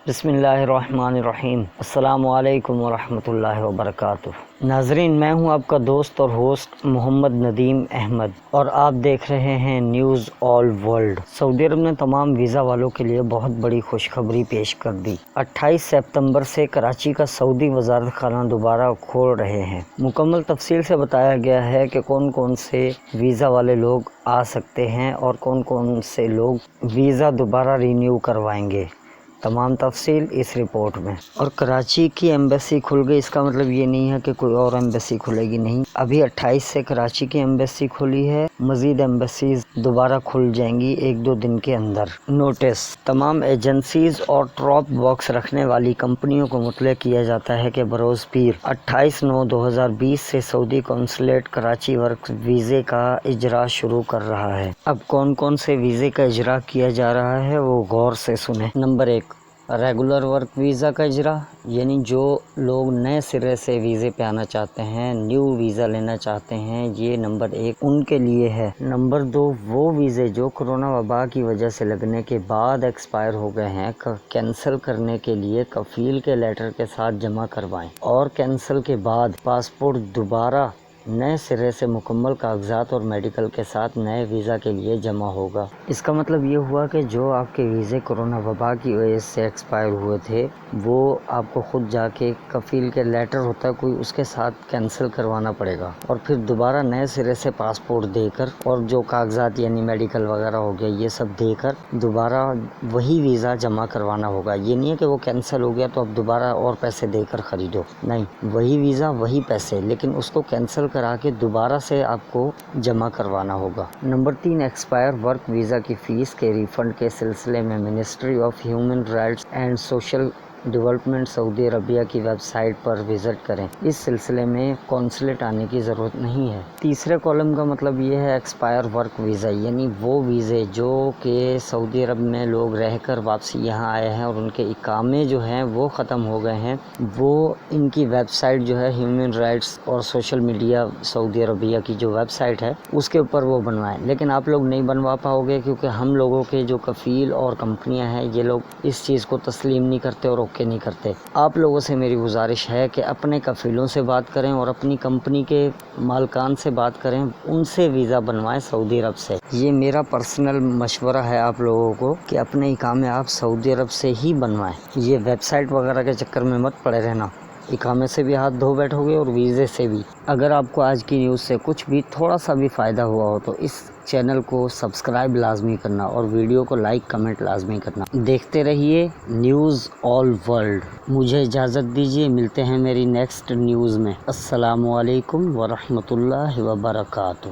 بسم اللہ الرحمن الرحیم۔ السلام علیکم ورحمۃ اللہ وبرکاتہ۔ ناظرین، میں ہوں آپ کا دوست اور ہوسٹ محمد ندیم احمد، اور آپ دیکھ رہے ہیں نیوز آل ورلڈ۔ سعودی عرب نے تمام ویزا والوں کے لیے بہت بڑی خوشخبری پیش کر دی۔ 28 سپتمبر سے کراچی کا سعودی وزارت خانہ دوبارہ کھول رہے ہیں۔ مکمل تفصیل سے بتایا گیا ہے کہ کون کون سے ویزا والے لوگ آ سکتے ہیں اور کون کون سے لوگ ویزا دوبارہ رینیو کروائیں گے۔ تمام تفصیل اس رپورٹ میں۔ اور کراچی کی ایمبیسی کھل گئی، اس کا مطلب یہ نہیں ہے کہ کوئی اور ایمبیسی کھلے گی، نہیں۔ ابھی 28 سے کراچی کی ایمبیسی کھلی ہے، مزید ایمبیسیز دوبارہ کھل جائیں گی 1-2 دن کے اندر۔ نوٹس: تمام ایجنسیز اور ڈراپ باکس رکھنے والی کمپنیوں کو مطلع کیا جاتا ہے کہ بروز پیر 28/9/2020 سے سعودی قونصلیٹ کراچی ورک ویزے کا اجرا شروع کر رہا ہے۔ اب کون کون سے ویزے کا اجرا کیا جا رہا ہے وہ غور سے سنیں۔ نمبر 1، ریگولر ورک ویزا کا اجرا، یعنی جو لوگ نئے سرے سے ویزے پہ آنا چاہتے ہیں، نیو ویزا لینا چاہتے ہیں، یہ نمبر 1 ان کے لیے ہے۔ نمبر 2، وہ ویزے جو کرونا وبا کی وجہ سے لگنے کے بعد ایکسپائر ہو گئے ہیں، کینسل کرنے کے لیے کفیل کے لیٹر کے ساتھ جمع کروائیں، اور کینسل کے بعد پاسپورٹ دوبارہ نئے سرے سے مکمل کاغذات اور میڈیکل کے ساتھ نئے ویزا کے لیے جمع ہوگا۔ اس کا مطلب یہ ہوا کہ جو آپ کے ویزے کرونا وبا کی وجہ سے ایکسپائر ہوئے تھے، وہ آپ کو خود جا کے کفیل کے لیٹر ہوتا ہے کوئی، اس کے ساتھ کینسل کروانا پڑے گا، اور پھر دوبارہ نئے سرے سے پاسپورٹ دے کر اور جو کاغذات یعنی میڈیکل وغیرہ ہو گیا یہ سب دے کر دوبارہ وہی ویزا جمع کروانا ہوگا۔ یہ نہیں ہے کہ وہ کینسل ہو گیا تو اب دوبارہ اور پیسے دے کر خریدو، نہیں، وہی ویزا وہی پیسے، لیکن اس کو کینسل کرا کے دوبارہ سے آپ کو جمع کروانا ہوگا۔ نمبر 3، ایکسپائر ورک ویزا کی فیس کے ریفنڈ کے سلسلے میں ministry of human rights and social development سعودی عربیہ کی ویب سائٹ پر وزٹ کریں۔ اس سلسلے میں قونصلیٹ آنے کی ضرورت نہیں ہے۔ تیسرے کالم کا مطلب یہ ہے ایکسپائر ورک ویزا، یعنی وہ ویزے جو کہ سعودی عرب میں لوگ رہ کر واپسی یہاں آئے ہیں اور ان کے اقامے جو ہیں وہ ختم ہو گئے ہیں، وہ ان کی ویب سائٹ جو ہے ہیومن رائٹس اور سوشل میڈیا سعودی عربیہ کی جو ویب سائٹ ہے اس کے اوپر وہ بنوائیں۔ لیکن آپ لوگ نہیں بنوا پاؤ گے کیونکہ ہم لوگوں کے جو کفیل اور کمپنیاں ہیں یہ لوگ اس چیز کو تسلیم نہیں کرتے اور اوکے نہیں کرتے۔ آپ لوگوں سے میری گزارش ہے کہ اپنے کفیلوں سے بات کریں اور اپنی کمپنی کے مالکان سے بات کریں، ان سے ویزا بنوائیں سعودی عرب سے۔ یہ میرا پرسنل مشورہ ہے آپ لوگوں کو کہ اپنے اقامے آپ سعودی عرب سے ہی بنوائیں۔ یہ ویب سائٹ وغیرہ کے چکر میں مت پڑے رہنا، اقامے سے بھی ہاتھ دھو بیٹھو گے اور ویزے سے بھی۔ اگر آپ کو آج کی نیوز سے کچھ بھی تھوڑا سا بھی فائدہ ہوا ہو تو اس چینل کو سبسکرائب لازمی کرنا اور ویڈیو کو لائک کمنٹ لازمی کرنا۔ دیکھتے رہیے نیوز آل ورلڈ۔ مجھے اجازت دیجیے، ملتے ہیں میری نیکسٹ نیوز میں۔ السلام علیکم ورحمۃ اللہ وبرکاتہ۔